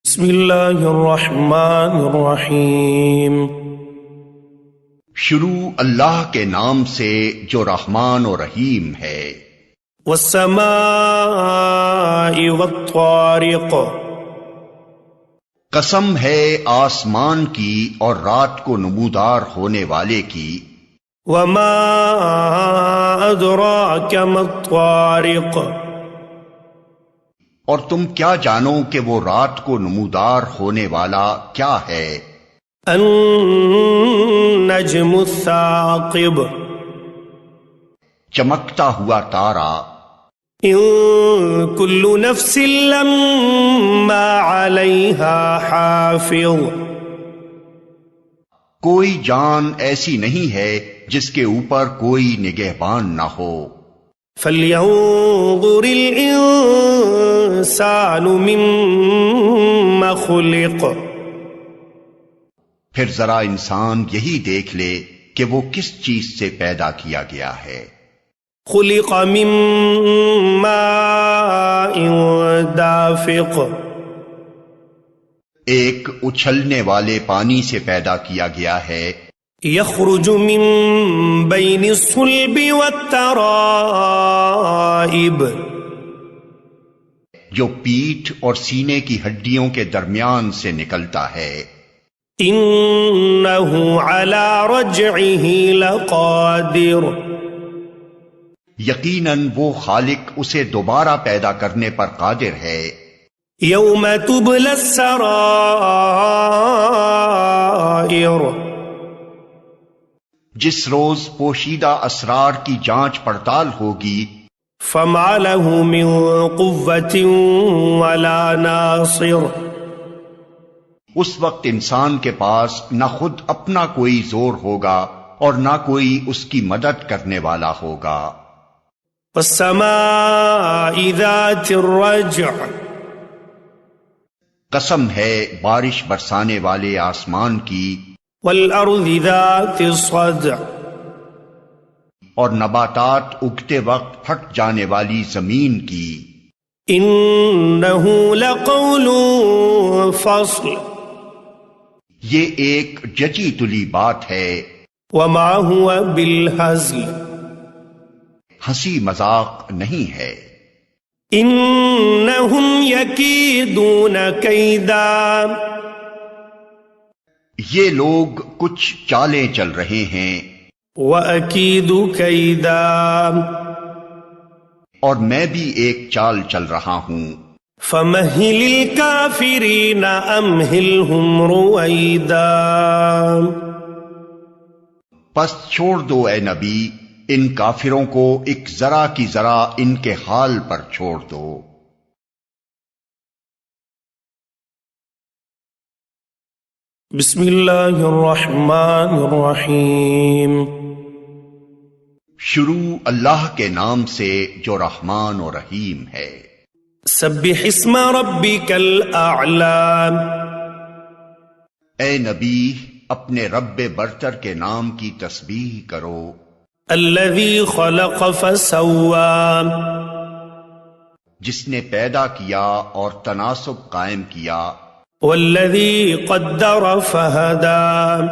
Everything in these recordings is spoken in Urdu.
بسم اللہ الرحمن الرحیم۔ شروع اللہ کے نام سے جو رحمان و رحیم ہے۔ والسماء والطارق، قسم ہے آسمان کی اور رات کو نمودار ہونے والے کی۔ وما ادراک ما الطارق، اور تم کیا جانو کہ وہ رات کو نمودار ہونے والا کیا ہے؟ النجم الثاقب، چمکتا ہوا تارا۔ ان کل نفس لما علیہا حافظ، کوئی جان ایسی نہیں ہے جس کے اوپر کوئی نگہبان نہ ہو۔ فلینظر الانسان مما خلق، پھر ذرا انسان یہی دیکھ لے کہ وہ کس چیز سے پیدا کیا گیا ہے۔ خلق من ماء دافق، ایک اچھلنے والے پانی سے پیدا کیا گیا ہے۔ یخرج من بین الصلب والترائب، جو پیٹھ اور سینے کی ہڈیوں کے درمیان سے نکلتا ہے۔ انہ علی رجعہ لقادر، یقیناً وہ خالق اسے دوبارہ پیدا کرنے پر قادر ہے۔ یوم تبلی السرائر، جس روز پوشیدہ اسرار کی جانچ پڑتال ہوگی۔ فما له من قوة ولا ناصر، اس وقت انسان کے پاس نہ خود اپنا کوئی زور ہوگا اور نہ کوئی اس کی مدد کرنے والا ہوگا۔ والسماء ذات الرجع، قسم ہے بارش برسانے والے آسمان کی۔ والارض ذات الصدع، اور نباتات اگتے وقت پھٹ جانے والی زمین کی۔ انہ لقول فصل، یہ ایک جچی تلی بات ہے۔ وما هو بالہزل، ہنسی مذاق نہیں ہے۔ انہم یکیدون کیدا، یہ لوگ کچھ چالیں چل رہے ہیں۔ وَأَكِيدُ كَيْدًا، اور میں بھی ایک چال چل رہا ہوں۔ فَمَهِّلِ الْكَافِرِينَ أَمْهِلْهُمْ رُوَيْدًا، پس چھوڑ دو اے نبی ان کافروں کو ایک ذرا کی ذرا ان کے حال پر چھوڑ دو۔ بسم اللہ الرحمن الرحیم۔ شروع اللہ کے نام سے جو رحمان و رحیم ہے۔ سبح اسم ربک الاعلی، اے نبی اپنے رب برتر کے نام کی تسبیح کرو۔ الذی خلق فسوی، جس نے پیدا کیا اور تناسب قائم کیا۔ والذی قدر فہدی،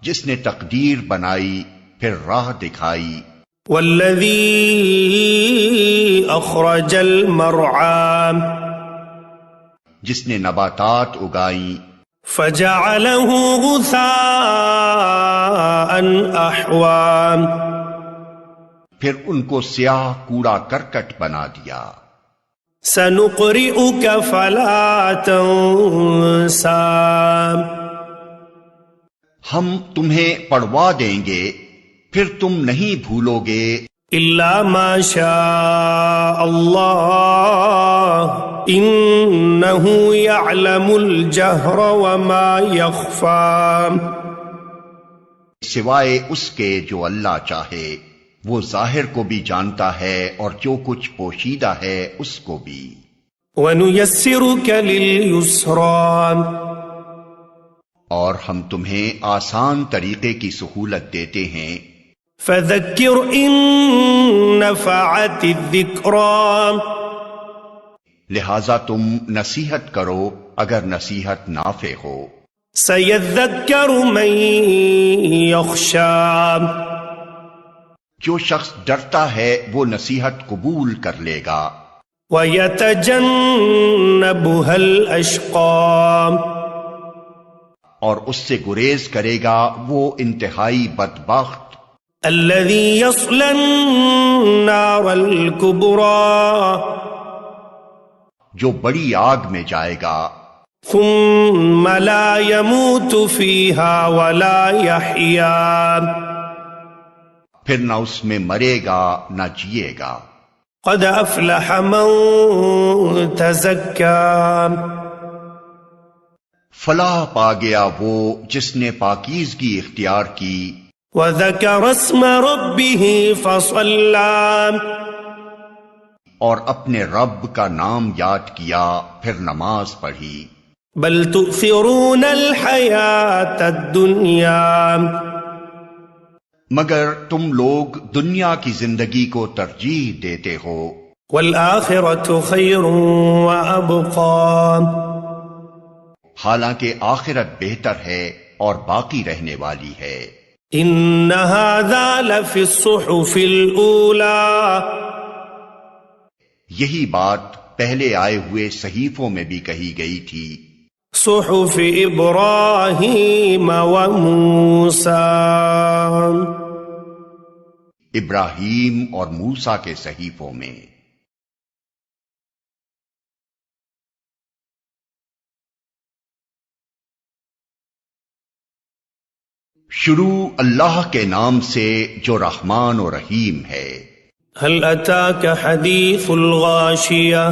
جس نے تقدیر بنائی پھر راہ دکھائی۔ والذی اخرج المرعی، جس نے نباتات اگائیں۔ فجعلہ غثاء احوی، پھر ان کو سیاہ کوڑا کرکٹ بنا دیا۔ سنقرئک فلا تنسا، ہم تمہیں پڑھوا دیں گے پھر تم نہیں بھولو گے۔ الا ما شاء اللہ انہ یعلم الجہر وما یخفی، سوائے اس کے جو اللہ چاہے، وہ ظاہر کو بھی جانتا ہے اور جو کچھ پوشیدہ ہے اس کو بھی۔ وَنُيَسِّرُكَ لِلْيُسْرَىٰ، اور ہم تمہیں آسان طریقے کی سہولت دیتے ہیں۔ فَذَكِّرْ إِن نَّفَعَتِ الذِّكْرَىٰ، لہذا تم نصیحت کرو اگر نصیحت نافع ہو۔ سيذكر من يخشى جو شخص ڈرتا ہے وہ نصیحت قبول کر لے گا۔ ويتجنبها الأشقى اور اس سے گریز کرے گا وہ انتہائی بدبخت، الذي يصلى النار الكبرى جو بڑی آگ میں جائے گا، ثم لا يموت فيها ولا يحيا پھر نہ اس میں مرے گا نہ جیے گا۔ قد أفلح من تزكى فلاح پا گیا وہ جس نے پاکیزگی اختیار کی، وذكر اسم ربه فصلى اور اپنے رب کا نام یاد کیا پھر نماز پڑھی۔ بل تؤثرون الحياة الدنيا مگر تم لوگ دنیا کی زندگی کو ترجیح دیتے ہو، والآخرة خير وأبقى حالانکہ آخرت بہتر ہے اور باقی رہنے والی ہے۔ إن هذا لفي الصحف الأولى یہی بات پہلے آئے ہوئے صحیفوں میں بھی کہی گئی تھی، صحف إبراهيم وموسى ابراہیم اور موسیٰ کے صحیفوں میں۔ شروع اللہ کے نام سے جو رحمان و رحیم ہے۔ هل أتاك حديث الغاشية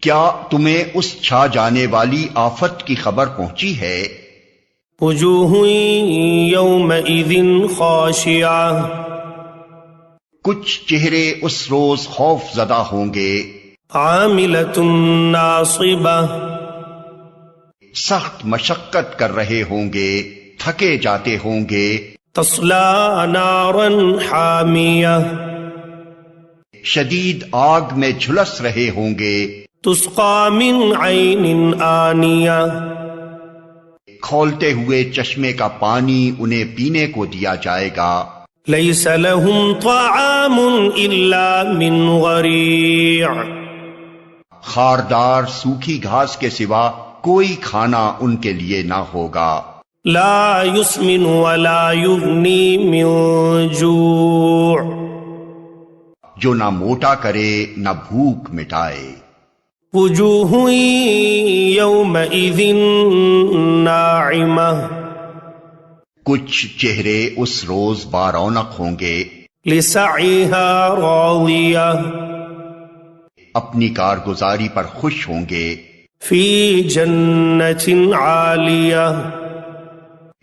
کیا تمہیں اس چھا جانے والی آفت کی خبر پہنچی ہے؟ وجوه يومئذ خاشعة کچھ چہرے اس روز خوف زدہ ہوں گے، عاملة ناصبة سخت مشقت کر رہے ہوں گے، تھکے جاتے ہوں گے، تصلى نارا حامية شدید آگ میں جھلس رہے ہوں گے، تسقى من عين آنية کھولتے ہوئے چشمے کا پانی انہیں پینے کو دیا جائے گا، ليس لهم طعام إلا من ضريع خاردار سوکھی گھاس کے سوا کوئی کھانا ان کے لیے نہ ہوگا، لا يسمن ولا يغني من جوع جو نہ موٹا کرے نہ بھوک مٹائے۔ وجوه يومئذ ناعمة کچھ چہرے اس روز بارونق ہوں گے، لسعيها راضية اپنی کارگزاری پر خوش ہوں گے، في جنة عالية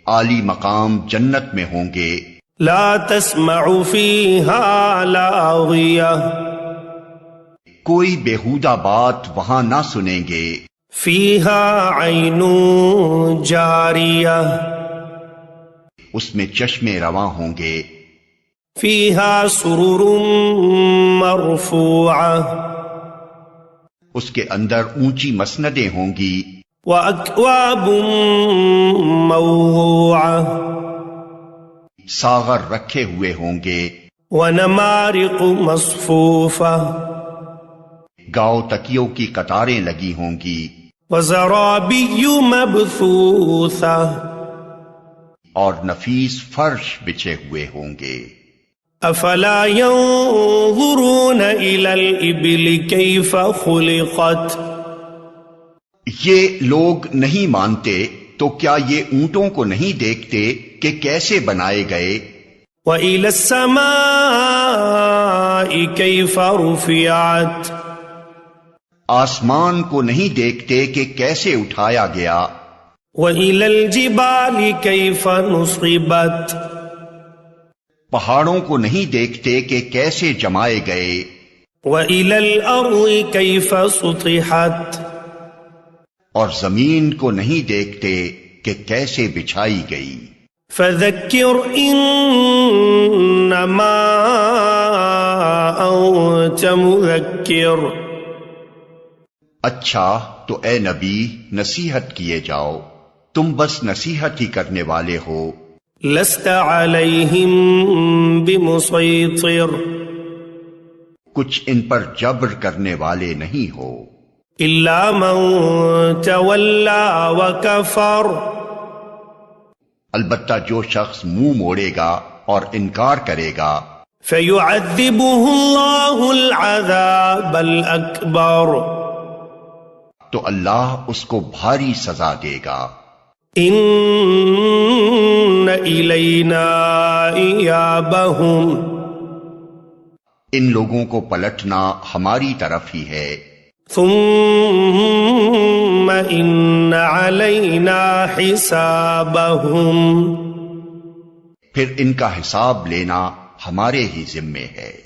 عالی مقام جنت میں ہوں گے، لا تسمع فيها لاغية کوئی بیہودہ بات وہاں نہ سنیں گے، فيها عين جارية اس میں چشمے رواں ہوں گے، فيها سرر مرفوعة اس کے اندر اونچی مسندیں ہوں گی، وأكواب موضوعة ساغر رکھے ہوئے ہوں گے، ونمارق مصفوفة گاؤ تکیوں کی قطاریں لگی ہوں گی، وزرابي مبثوثة اور نفیس فرش بچھے ہوئے ہوں گے۔ أفلا ينظرون إلى الإبل كيف خلقت یہ لوگ نہیں مانتے تو کیا یہ اونٹوں کو نہیں دیکھتے کہ کیسے بنائے گئے؟ وإلى السماء كيف رفعت آسمان کو نہیں دیکھتے کہ کیسے اٹھایا گیا؟ وإلى الجبال كيف نصبت پہاڑوں کو نہیں دیکھتے کہ کیسے جمائے گئے؟ وإلى الأرض كيف سطحت اور زمین کو نہیں دیکھتے کہ کیسے بچھائی گئی؟ فذكر إنما أنت مذكر اچھا تو اے نبی نصیحت کیے جاؤ، تم بس نصیحت ہی کرنے والے ہو، لست عليهم بمسيطر کچھ ان پر جبر کرنے والے نہیں ہو، إلا من تولى وكفر البتہ جو شخص منہ موڑے گا اور انکار کرے گا فيعذبه الله العذاب الأكبر تو اللہ اس کو بھاری سزا دے گا۔ إن إلينا إيابهم ان لوگوں کو پلٹنا ہماری طرف ہی ہے، ثم إن علينا حسابهم پھر ان کا حساب لینا ہمارے ہی ذمے ہے۔